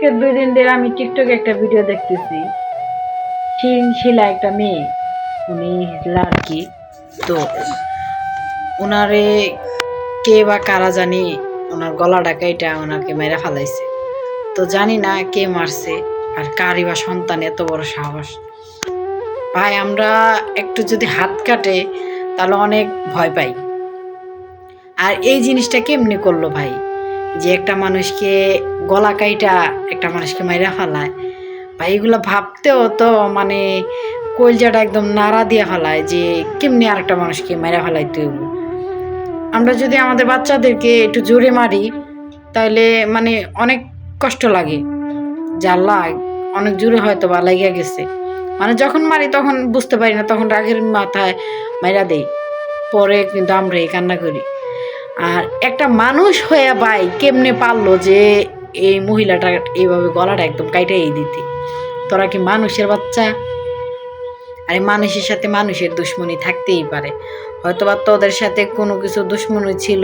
আজকে 2 দিন ধরে আমি টিকটকে একটা ভিডিও দেখতেছি। শিলা একটা মেয়ে, উনি হিজলা আর কি। তো ওনারে কে বা কারা জানি ওনার গলাটা কাইটা ওনাকে মেরে ফেলাইছে। তো জানি না কে মারছে আর কারই বা সন্তান এত বড় সাহস। ভাই আমরা একটু যদি হাত কাটে তাহলে অনেক ভয় পাই। আর এই জিনিসটা কেমনি করলো ভাই, যে একটা মানুষকে গলা কাইটা একটা মানুষকে মাইরা ফেলায় ভাই, এগুলো ভাবতেও তো মানে কলজাটা একদম নাড়া দিয়ে ফেলায় যে কেমনি আরেকটা মানুষকে মাইরা ফেলাইতে হইব। আমরা যদি আমাদের বাচ্চাদেরকে একটু জোরে মারি তাহলে মানে অনেক কষ্ট লাগে, যে আল্লাহ অনেক জোরে হয়তো বা লাগিয়া গেছে, মানে যখন মারি তখন বুঝতে পারি না, তখন রাগের মাথায় মাইরা দেই, পরে কিন্তু আমরা এই কান্না করি। আর একটা মানুষ হয়ে ভাই কেমনে পারলো যে এই মহিলাটা এইভাবে গলাটা একদম কাইটাই দিতে? তোরা কি মানুষের বাচ্চা? আর এই মানুষের সাথে মানুষের দুশ্মনী থাকতেই পারে, হয়তোবা তোদের সাথে কোনো কিছু দুশ্মনী ছিল,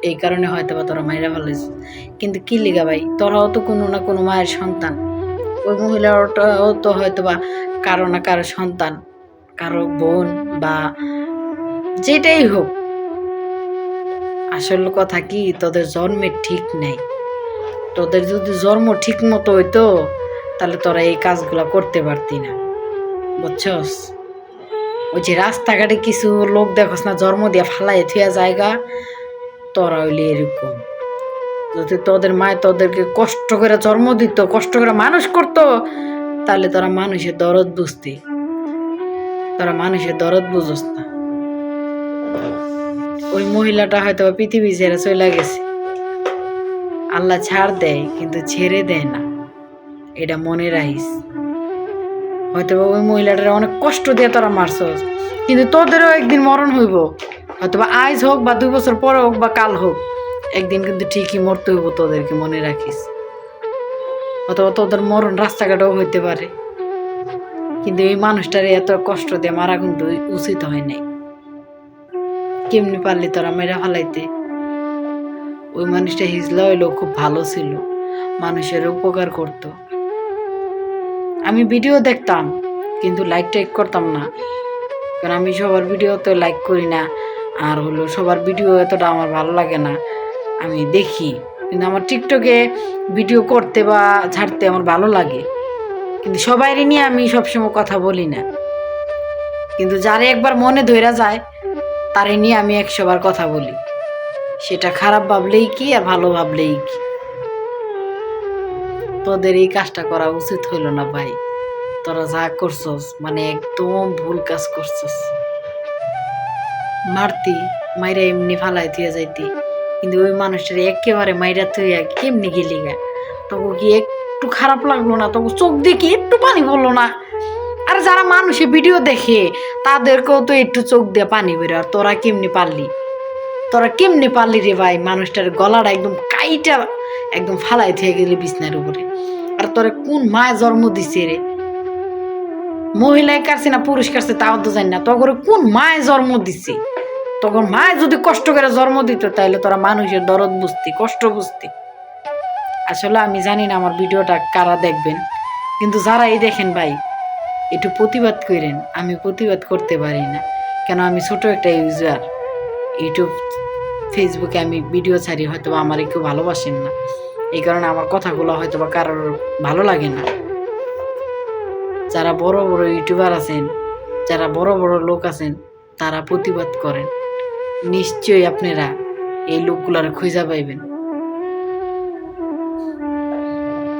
এই কারণে হয়তোবা তোরা মাইরা ফেলিস। কিন্তু কি লিগা ভাই, তোরাও তো কোনো না কোনো মায়ের সন্তান। ওই মহিলাটাও তো হয়তোবা কারো না কারো সন্তান, কারো বোন বা যেটাই হোক। আসল কথা কি, তোদের জন্মের ঠিক নাই। তোদের যদি জন্ম ঠিক মতো হইতো তাহলে তোরা এই কাজগুলা করতে পারতি না, বুঝছস? ওই যে রাস্তাঘাটে কিছু লোক দেখোস না, জন্ম দিয়া ফালাই থুয়া জায়গা, তোরা হইলে এরকম। যদি তোদের মায় তোদেরকে কষ্ট করে জন্ম দিত, কষ্ট করে মানুষ করতো, তাহলে তোরা মানুষের দরদ বুঝতি। তোরা মানুষের দরদ বুঝোস না। ওই মহিলাটা হয়তো পৃথিবী ছেড়ে চলে গেছে, আল্লাহ ছাড় দেয় কিন্তু ছেড়ে দেয় না, এটা মনে রাখিস। হয়তো ওই মহিলাটার অনেক কষ্ট দিয়ে তোরা মারছস, কিন্তু তোদেরও একদিন মরণ হইব, হয়তো আজ হোক বা 2 বছর পরে হোক বা কাল হোক, একদিন কিন্তু ঠিকই মরতে হইব, তোদেরকে মনে রাখিস। অথবা তোদের মরণ রাস্তাঘাটেও হইতে পারে, কিন্তু এই মানুষটারে এত কষ্ট দিয়ে মারা কিন্তু উচিত হয় নাই। কেমনি পারলি তোরা মেরা ফেলাইতে? ওই মানুষটা হিজলা হইলেও খুব ভালো ছিল, মানুষের উপকার করত। আমি ভিডিও দেখতাম কিন্তু লাইক টাইক করতাম না, কারণ আমি সবার ভিডিওতে লাইক করি না, আর হলো সবার ভিডিও এতটা আমার ভালো লাগে না। আমি দেখি কিন্তু আমার টিকটকে ভিডিও করতে বা ছাড়তে আমার ভালো লাগে, কিন্তু সবাইরে নিয়ে আমি সবসময় কথা বলি না। কিন্তু যারে একবার মনে ধইরা যায় তারে নিয়ে আমি 100 বার কথা বলি, সেটা খারাপ ভাবলেই কি আর ভালো ভাবলেই কি। তোদের এই কাজটা করা উচিত হইল না ভাই। তোরা যা করছস মানে একদম ভুল কাজ করছস। মারতি, মাইরা এমনি ফালাই থুয়ে যাইতি, কিন্তু ওই মানুষটার একেবারে মাইরা থুইয়া কেমনি গেলি গা? তবু কি একটু খারাপ লাগলো না? তবু চোখ দিয়ে কি একটু পানি পড়লো না? আর যারা মানুষের ভিডিও দেখে তাদেরকেও তো একটু চোখ দিয়ে পানি বেরো। আর তোরা কেমনি পারলি? তোরা কেমনি পারলি রে ভাই? মানুষটার গলাটা একদম কাইটা একদম ফালাই থুয়ে গেলি বিছনার উপরে। আর তোরা কোন মায় জন্ম দিছে রে? মহিলায় কাটছে না পুরুষ কাটছে তাও তো জানি না, তখন কোন মায় জন্ম দিছে? তখন মায় যদি কষ্ট করে জন্ম দিত তাহলে তোরা মানুষের দরদ বুঝতি, কষ্ট বুঝতি। আসলে আমি জানি না আমার ভিডিওটা কারা দেখবেন, কিন্তু যারাই দেখেন ভাই একটু প্রতিবাদ করেন। আমি প্রতিবাদ করতে পারি না, কেন আমি ছোট একটা ইউজার। ইউটিউব ফেসবুকে আমি ভিডিও ছাড়ি, হয়তো আমার কেউ ভালোবাসেন না, এই কারণে আমার কথাগুলো হয়তো বা কারোর ভালো লাগে না। যারা বড় বড় ইউটিউবার আছেন, যারা বড় বড় লোক আছেন, তারা প্রতিবাদ করেন, নিশ্চয়ই আপনারা এই লোকগুলার খুঁজে পাইবেন।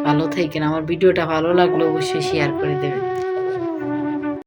ভালো থাকেন। আমার ভিডিওটা ভালো লাগলে অবশ্যই শেয়ার করে দেবেন।